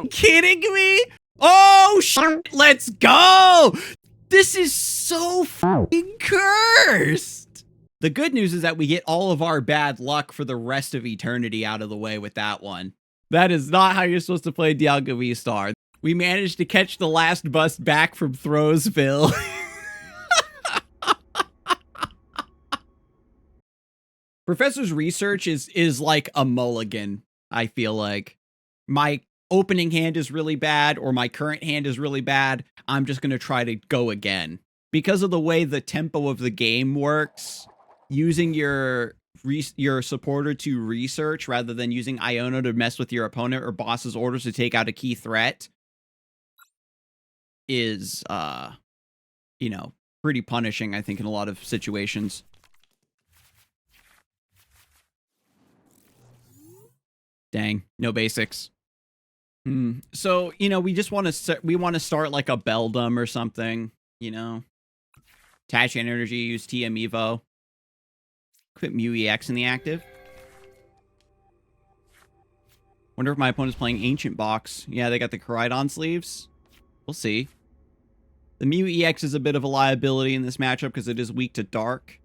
Kidding me? Oh, shit, let's go! This is so fucking cursed! The good news is that we get all of our bad luck for the rest of eternity out of the way with that one. That is not how you're supposed to play Dialga VSTAR. We managed to catch the last bus back from Throwsville. Professor's research is like a mulligan, I feel like. My opening hand is really bad, or my current hand is really bad. I'm just going to try to go again. Because of the way the tempo of the game works, using your supporter to research rather than using Iono to mess with your opponent or boss's orders to take out a key threat is, you know, pretty punishing, I think, in a lot of situations. Dang, no basics. So, you know, we just want to start like a Beldum or something, you know. Attach energy, use TM Evo. Put Mew EX in the active. Wonder if my opponent's playing Ancient Box. Yeah, they got the Koraidon sleeves. We'll see. The Mew EX is a bit of a liability in this matchup because it is weak to Dark.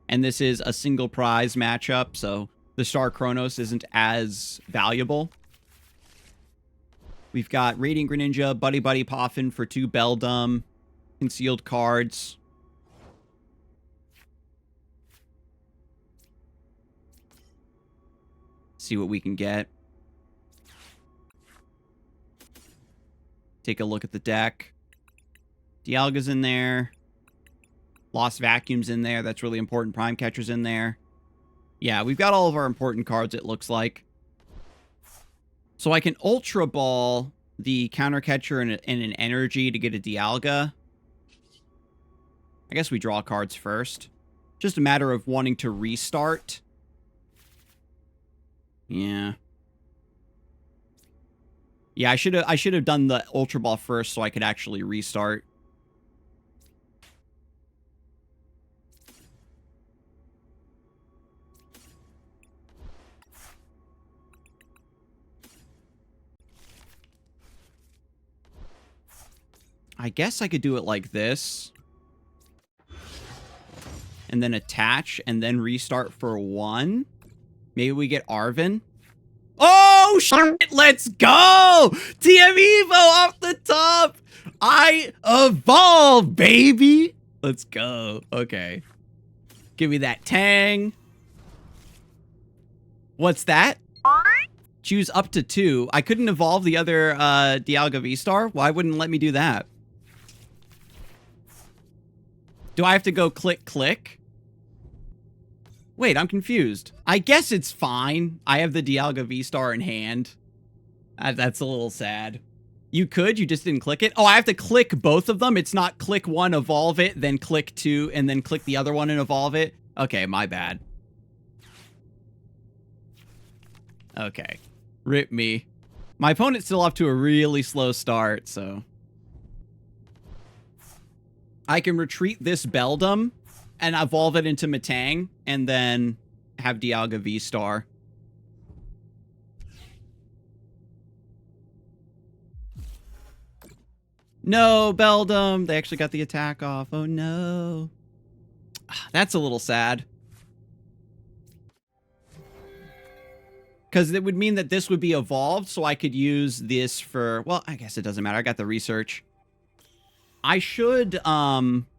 And this is a single prize matchup, so the Star Chronos isn't as valuable. We've got Radiant Greninja, Buddy-Buddy Poffin for 2 Beldum, concealed cards. See what we can get. Take a look at the deck. Dialga's in there. Lost Vacuum's in there. That's really important. Prime Catcher's in there. Yeah, we've got all of our important cards, it looks like. So I can Ultra Ball the Counter Catcher and an Energy to get a Dialga. I guess we draw cards first. Just a matter of wanting to restart. Yeah. Yeah, I should have done the Ultra Ball first so I could actually restart. I guess I could do it like this. And then attach, and then restart for 1. Maybe we get Arven. Oh, shit, let's go! TM Evo off the top! I evolve, baby! Let's go. Okay. Give me that Tang. What's that? Choose up to 2. I couldn't evolve the other Dialga VSTAR? Why wouldn't it let me do that? Do I have to go click, click? Wait, I'm confused. I guess it's fine. I have the Dialga VSTAR in hand. That's a little sad. You just didn't click it? Oh, I have to click both of them? It's not click 1, evolve it, then click 2, and then click the other one and evolve it? Okay, my bad. Okay. Rip me. My opponent's still off to a really slow start, so... I can retreat this Beldum and evolve it into Metang, and then have Dialga VSTAR. No, Beldum! They actually got the attack off. Oh no. That's a little sad. Because it would mean that this would be evolved, so I could use this for... Well, I guess it doesn't matter. I got the research. I should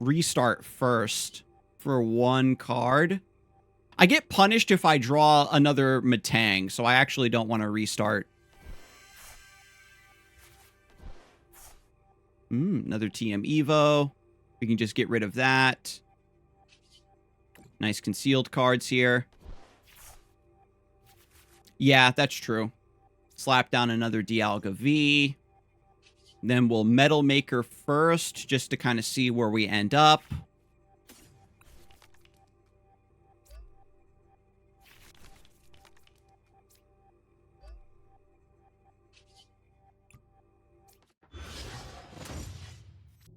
restart first for 1 card. I get punished if I draw another Metang, so I actually don't want to restart. Another TM Evo. We can just get rid of that. Nice concealed cards here. Yeah, that's true. Slap down another Dialga V. Then we'll Metal Maker first, just to kind of see where we end up.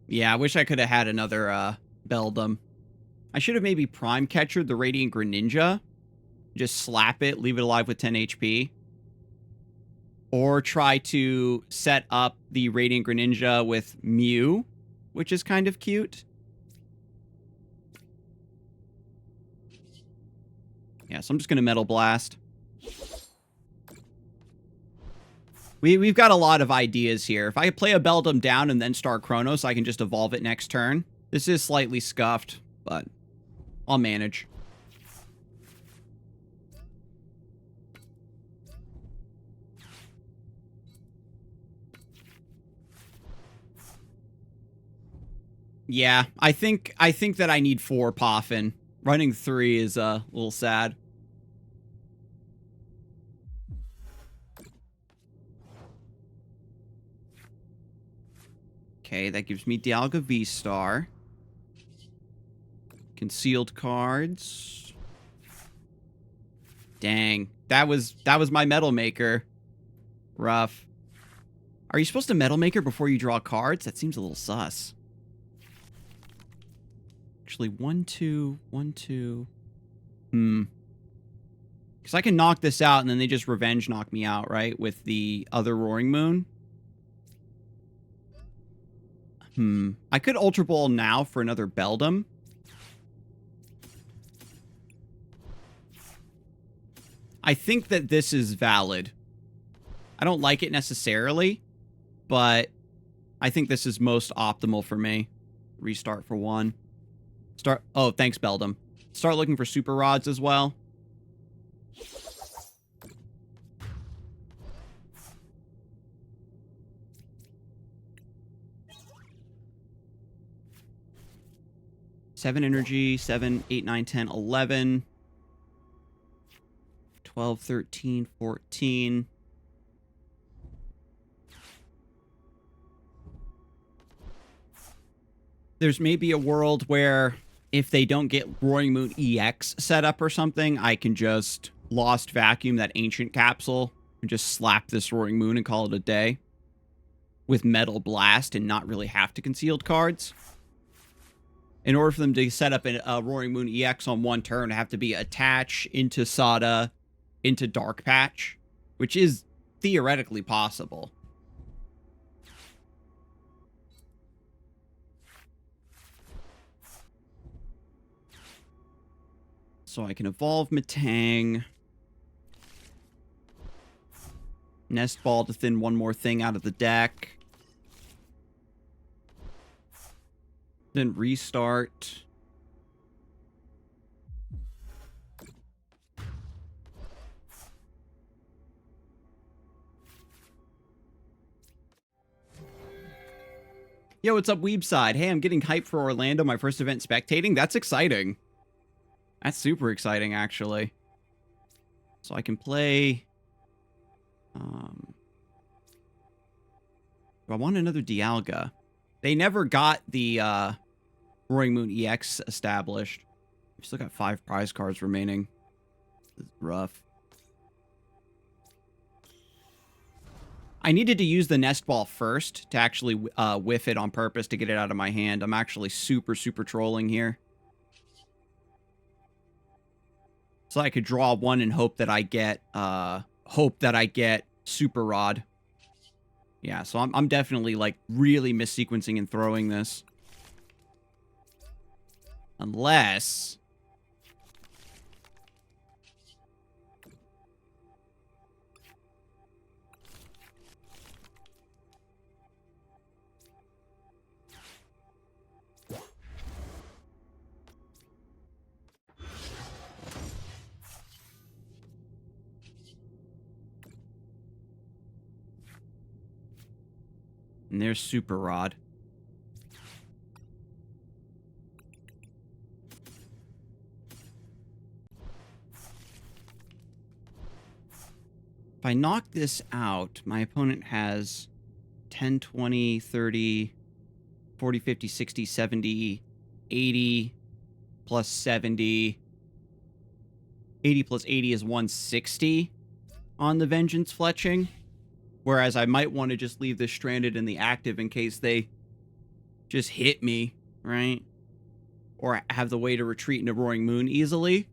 Yeah, I wish I could have had another Beldum. I should have maybe Prime Catchered the Radiant Greninja. Just slap it, leave it alive with 10 HP. Or try to set up the Radiant Greninja with Mew, which is kind of cute. Yeah, so I'm just going to Metal Blast. We've got a lot of ideas here. If I play a Beldum down and then start Chronos, I can just evolve it next turn. This is slightly scuffed, but I'll manage. Yeah, I think that I need 4 Poffin. Running 3 is a little sad. Okay, that gives me Dialga VSTAR. Concealed cards. Dang, that was my Metal Maker. Rough. Are you supposed to Metal Maker before you draw cards? That seems a little sus. Actually, 1, 2, 1, 2. Because I can knock this out and then they just revenge knock me out, right? With the other Roaring Moon. I could Ultra Ball now for another Beldum. I think that this is valid. I don't like it necessarily, but I think this is most optimal for me. Restart for 1. Start. Oh, thanks, Beldum. Start looking for Super Rods as well. Seven energy, 7, 8, 9, 10, 11, 12, 13, 14. There's maybe a world where if they don't get Roaring Moon EX set up or something, I can just Lost Vacuum that ancient capsule and just slap this Roaring Moon and call it a day with Metal Blast and not really have to concealed cards. In order for them to set up a Roaring Moon EX on 1 turn, I have to be Attach into Sada, into Dark Patch, which is theoretically possible. So I can evolve Metang. Nest Ball to thin one more thing out of the deck. Then restart. Yo, what's up, Weebside? Hey, I'm getting hyped for Orlando, my first event spectating. That's exciting. That's super exciting, actually. So I can play... do I want another Dialga? They never got the Roaring Moon EX established. We've still got 5 prize cards remaining. This is rough. I needed to use the Nest Ball first to actually whiff it on purpose to get it out of my hand. I'm actually super, super trolling here. So I could draw 1 and hope that I get Super Rod. Yeah, so I'm definitely like really missequencing and throwing this. Unless and there's Super Rod. If I knock this out, my opponent has 10, 20, 30, 40, 50, 60, 70, 80, plus 70. 80 plus 80 is 160 on the Vengeance Fletching. Whereas I might want to just leave this stranded in the active in case they just hit me, right? Or have the way to retreat into Roaring Moon easily.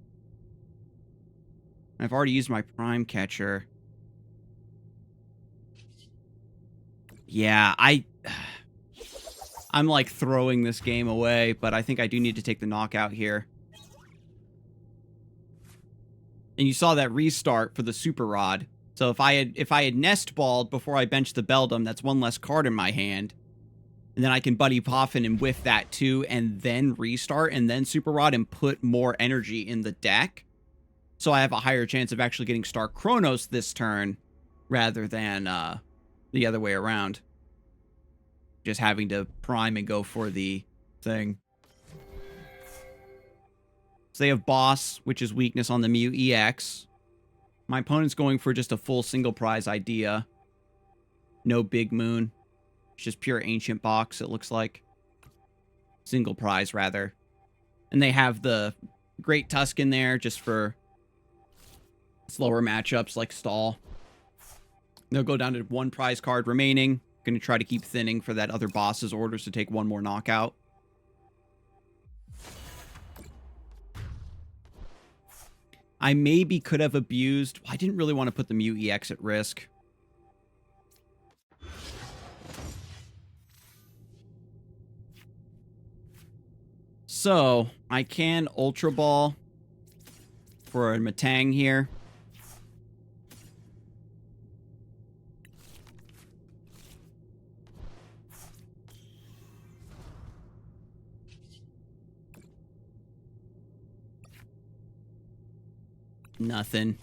I've already used my Prime Catcher. Yeah, I'm like throwing this game away, but I think I do need to take the knockout here. And you saw that restart for the Super Rod. So if I had Nest Balled before I benched the Beldum, that's one less card in my hand. And then I can Buddy Poffin and whiff that too, and then restart, and then Super Rod and put more energy in the deck. So I have a higher chance of actually getting Star Chronos this turn, rather than the other way around. Just having to prime and go for the thing. So they have Boss, which is weakness on the Mew EX. My opponent's going for just a full single prize idea. No Big Moon. It's just pure Ancient Box, it looks like. Single prize, rather. And they have the Great Tusk in there just for slower matchups like Stall. They'll go down to 1 prize card remaining. Going to try to keep thinning for that other boss's orders to take 1 more knockout. I maybe could have abused... I didn't really want to put the Mew EX at risk. So, I can Ultra Ball for a Metang here. Nothing.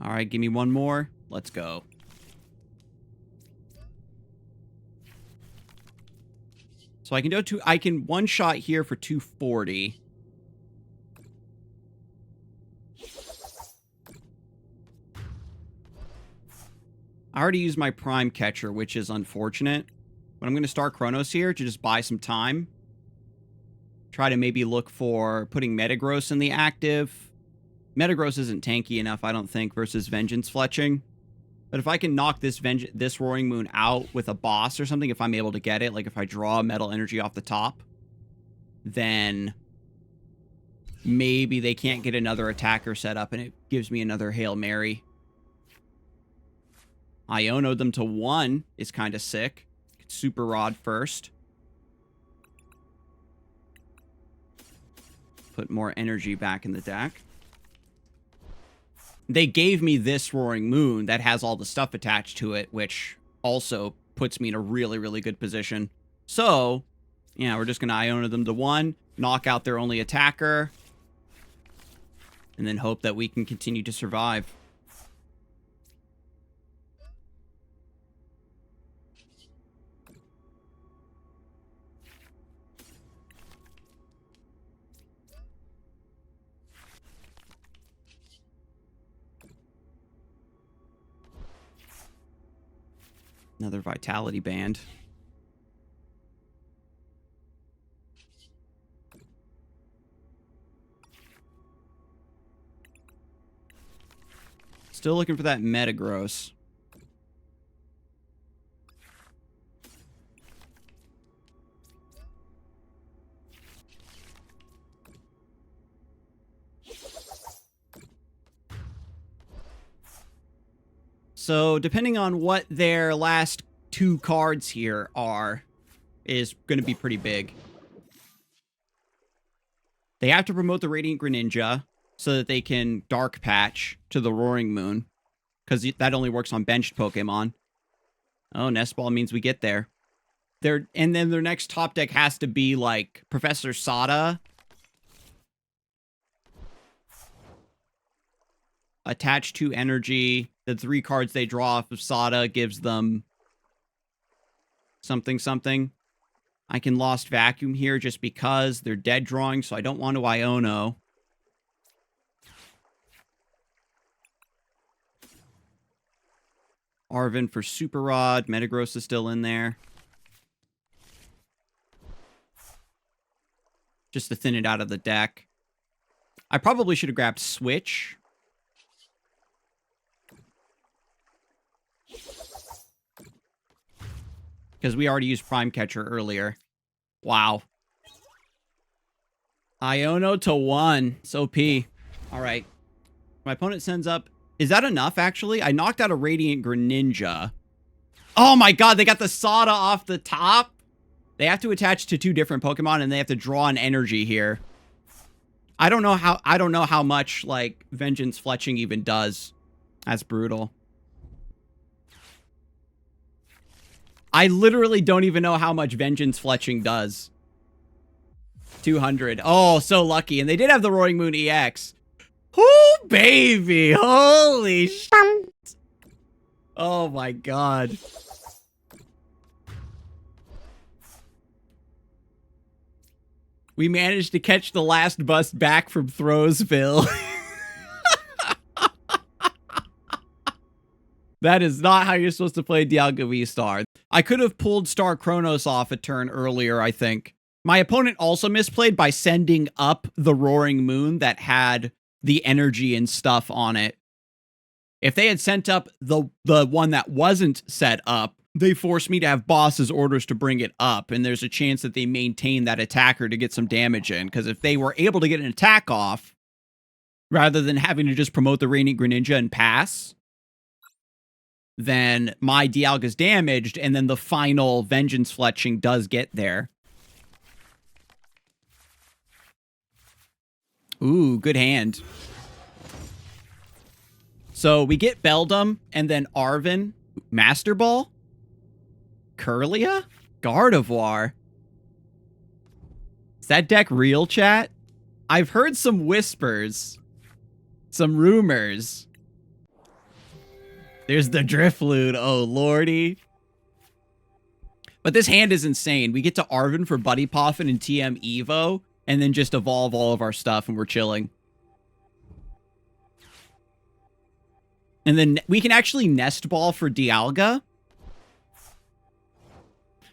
All right, give me 1 more. Let's go. So I can do I can one-shot here for 240. I already used my Prime Catcher, which is unfortunate. But I'm going to start Chronos here to just buy some time. Try to maybe look for putting Metagross in the active. Metagross isn't tanky enough, I don't think, versus Vengeance Fletching. But if I can knock this Roaring Moon out with a boss or something, if I'm able to get it, like if I draw Metal Energy off the top, then maybe they can't get another attacker set up and it gives me another Hail Mary. Iono them to 1 is kind of sick. Super Rod first. Put more energy back in the deck. They gave me this Roaring Moon that has all the stuff attached to it, which also puts me in a really, really good position. So, yeah, we're just going to Iono them to 1, knock out their only attacker, and then hope that we can continue to survive. Another Vitality Band. Still looking for that Metagross. So, depending on what their last 2 cards here are, is going to be pretty big. They have to promote the Radiant Greninja so that they can Dark Patch to the Roaring Moon, because that only works on benched Pokemon. Oh, Nest Ball means we get there. And then their next top deck has to be, like, Professor Sada. Attach to energy. The 3 cards they draw off of Sada gives them something, something. I can Lost Vacuum here just because they're dead drawing, so I don't want to Iono. Arven for Super Rod. Metagross is still in there. Just to thin it out of the deck. I probably should have grabbed Switch. Because we already used Prime Catcher earlier. Wow. Iono to 1. So P. All right. My opponent sends up. Is that enough, actually? I knocked out a Radiant Greninja. Oh my god, they got the Sada off the top. They have to attach to 2 different Pokemon, and they have to draw an energy here. I don't know how much, like, Vengeance Fletching even does. That's brutal. I literally don't even know how much Vengeance Fletching does. 200. Oh, so lucky. And they did have the Roaring Moon EX. Oh, baby. Holy shit. Oh, my God. We managed to catch the last bus back from Throwsville. That is not how you're supposed to play Dialga VSTAR. I could have pulled Star Chronos off a turn earlier, I think. My opponent also misplayed by sending up the Roaring Moon that had the energy and stuff on it. If they had sent up the one that wasn't set up, they forced me to have boss's orders to bring it up, and there's a chance that they maintain that attacker to get some damage in, because if they were able to get an attack off, rather than having to just promote the Radiant Greninja and pass, then my Dialga's damaged, and then the final Vengeance Fletching does get there. Ooh, good hand. So we get Beldum, and then Arven, Master Ball, Curlia, Gardevoir. Is that deck real, chat? I've heard some whispers, some rumors. There's the Drifloon. Oh, lordy. But this hand is insane. We get to Arven for Buddy Poffin and TM Evo, and then just evolve all of our stuff, and we're chilling. And then we can actually Nest Ball for Dialga.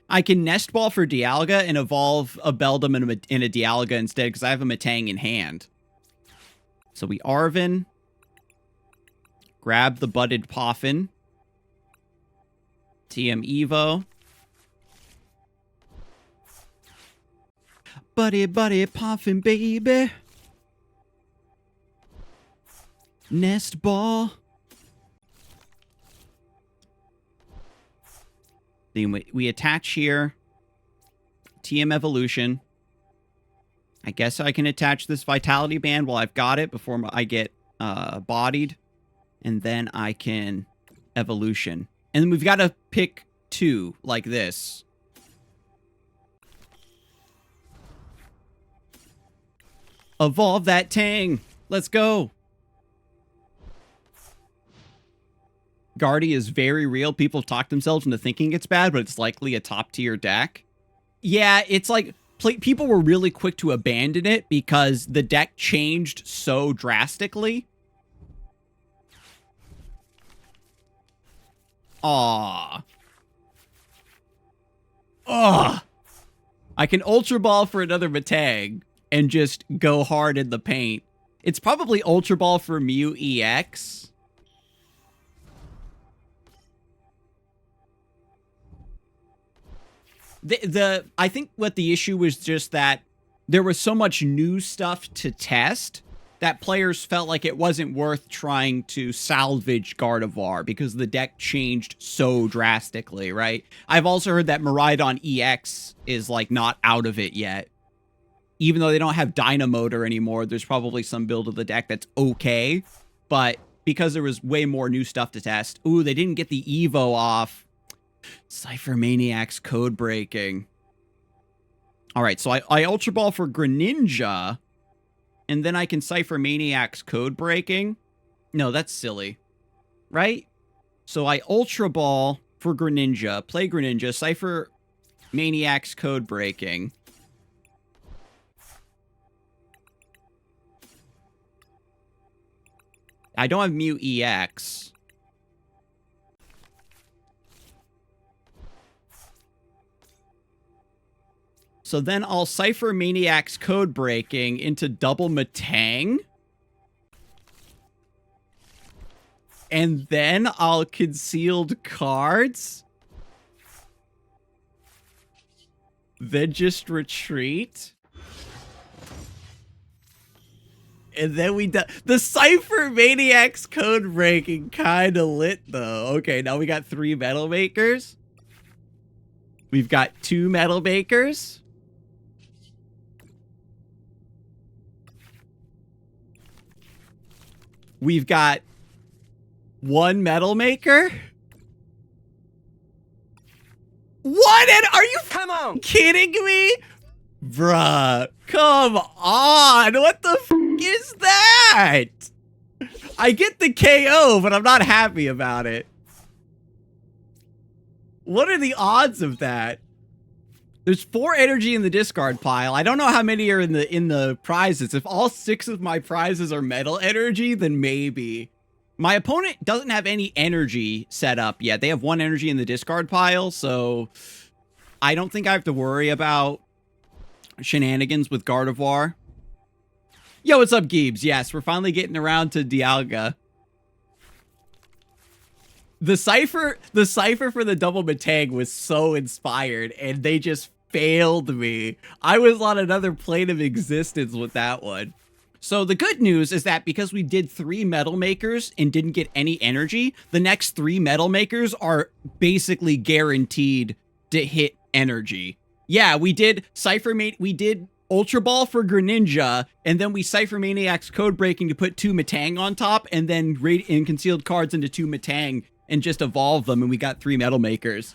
I can Nest Ball for Dialga and evolve a Beldum and a Dialga instead, because I have a Metang in hand. So we Arven. Grab the Budded Poffin. TM Evo. Buddy-Buddy Poffin, baby. Nest Ball. Then we attach here. TM Evolution. I guess I can attach this Vitality Band while I've got it before I get bodied. And then I can Evolution. And then we've got to pick 2 like this. Evolve that Tang. Let's go. Guardy is very real. People talk themselves into thinking it's bad, but it's likely a top tier deck. Yeah, it's like people were really quick to abandon it because the deck changed so drastically. Aww. Ugh. I can Ultra Ball for another Metang and just go hard in the paint. It's probably Ultra Ball for Mew EX. I think what the issue was just that there was so much new stuff to test that players felt like it wasn't worth trying to salvage Gardevoir because the deck changed so drastically, right? I've also heard that Miraidon EX is like not out of it yet. Even though they don't have Dynamotor anymore, there's probably some build of the deck that's okay. But because there was way more new stuff to test. Ooh, they didn't get the Evo off. Ciphermaniac's Codebreaking. All right, so I Ultra Ball for Greninja, and then I can Ciphermaniac's Codebreaking. No, that's silly, right? So I Ultra Ball for Greninja, play Greninja, Ciphermaniac's Codebreaking. I don't have Mew EX. So then I'll Ciphermaniac's Codebreaking into double Metang. And then I'll Concealed Cards. Then just retreat. And then we the Ciphermaniac's code breaking kind of lit though. Okay, now we got 3 metal makers. We've got 2 metal makers. We've got 1 metal maker. What? And are you kidding me? Bruh, come on. What the f is that? I get the KO, but I'm not happy about it. What are the odds of that? There's 4 energy in the discard pile. I don't know how many are in the prizes. If all 6 of my prizes are metal energy, then maybe. My opponent doesn't have any energy set up yet. They have 1 energy in the discard pile, so I don't think I have to worry about shenanigans with Gardevoir. Yo, what's up, Geebs? Yes, we're finally getting around to Dialga. The cipher for the double Metang was so inspired, and they just failed me. I was on another plane of existence with that one. So the good news is that because we did 3 metal makers and didn't get any energy, the next 3 metal makers are basically guaranteed to hit energy. Yeah, we did we did Ultra Ball for Greninja, and then we Ciphermaniac's code breaking to put 2 Metang on top, and then concealed cards into 2 Metang and just evolve them, and we got 3 metal makers.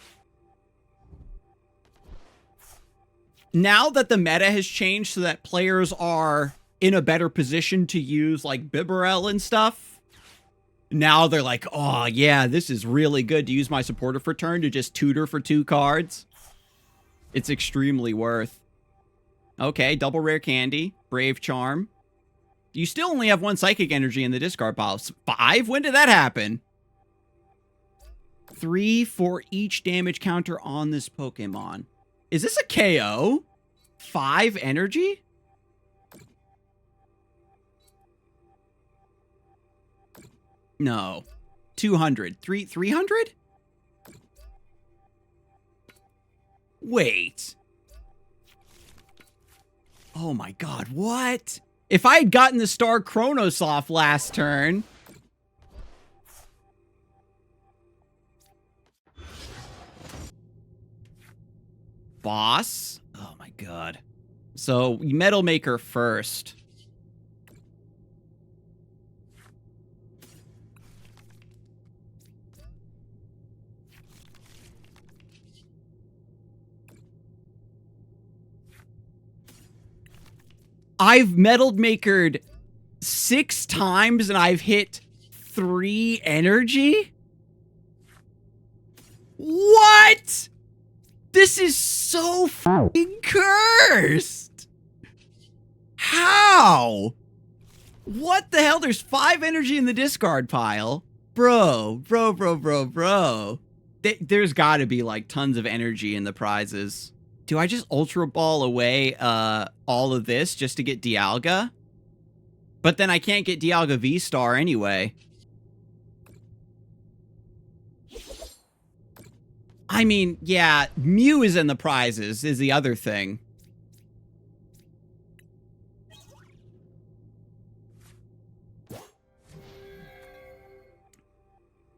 Now that the meta has changed so that players are in a better position to use like Bibarel and stuff, now they're like, oh yeah, this is really good to use my supporter for turn to just tutor for 2 cards. It's extremely worth. Okay, double rare candy, Brave Charm. You still only have 1 psychic energy in the discard pile. 5? When did that happen? 3 for each damage counter on this Pokemon. Is this a KO? 5 energy? No. 200. 300? Wait. Oh my god, what? If I had gotten the Star Chronos off last turn... Boss? Oh my god. So, Metal Maker first. I've Metal Makered 6 times and I've hit 3 energy? What? This is so fucking cursed. How? What the hell? There's 5 energy in the discard pile. Bro. There's gotta be like tons of energy in the prizes. Do I just Ultra Ball away all of this just to get Dialga? But then I can't get Dialga VSTAR anyway. I mean, yeah, Mew is in the prizes, is the other thing.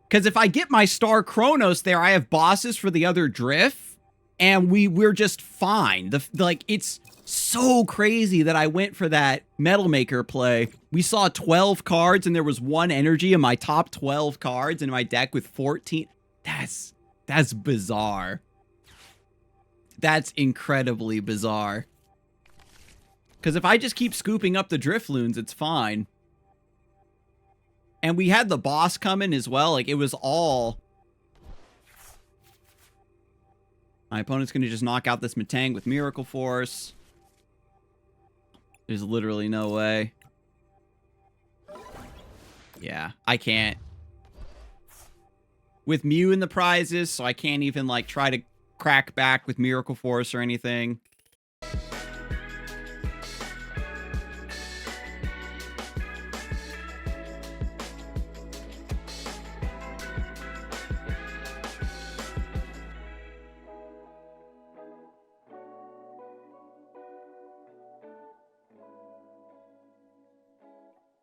Because if I get my Star Chronos there, I have bosses for the other Drift, and we're just fine. Like, it's so crazy that I went for that Metal Maker play. We saw 12 cards, and there was 1 energy in my top 12 cards in my deck with 14. That's bizarre. That's incredibly bizarre. Because if I just keep scooping up the Drifloons, it's fine. And we had the boss coming as well. Like, it was all... My opponent's going to just knock out this Metang with Miracle Force. There's literally no way. Yeah, I can't. With Mew in the prizes, so I can't even, like, try to crack back with Miracle Force or anything.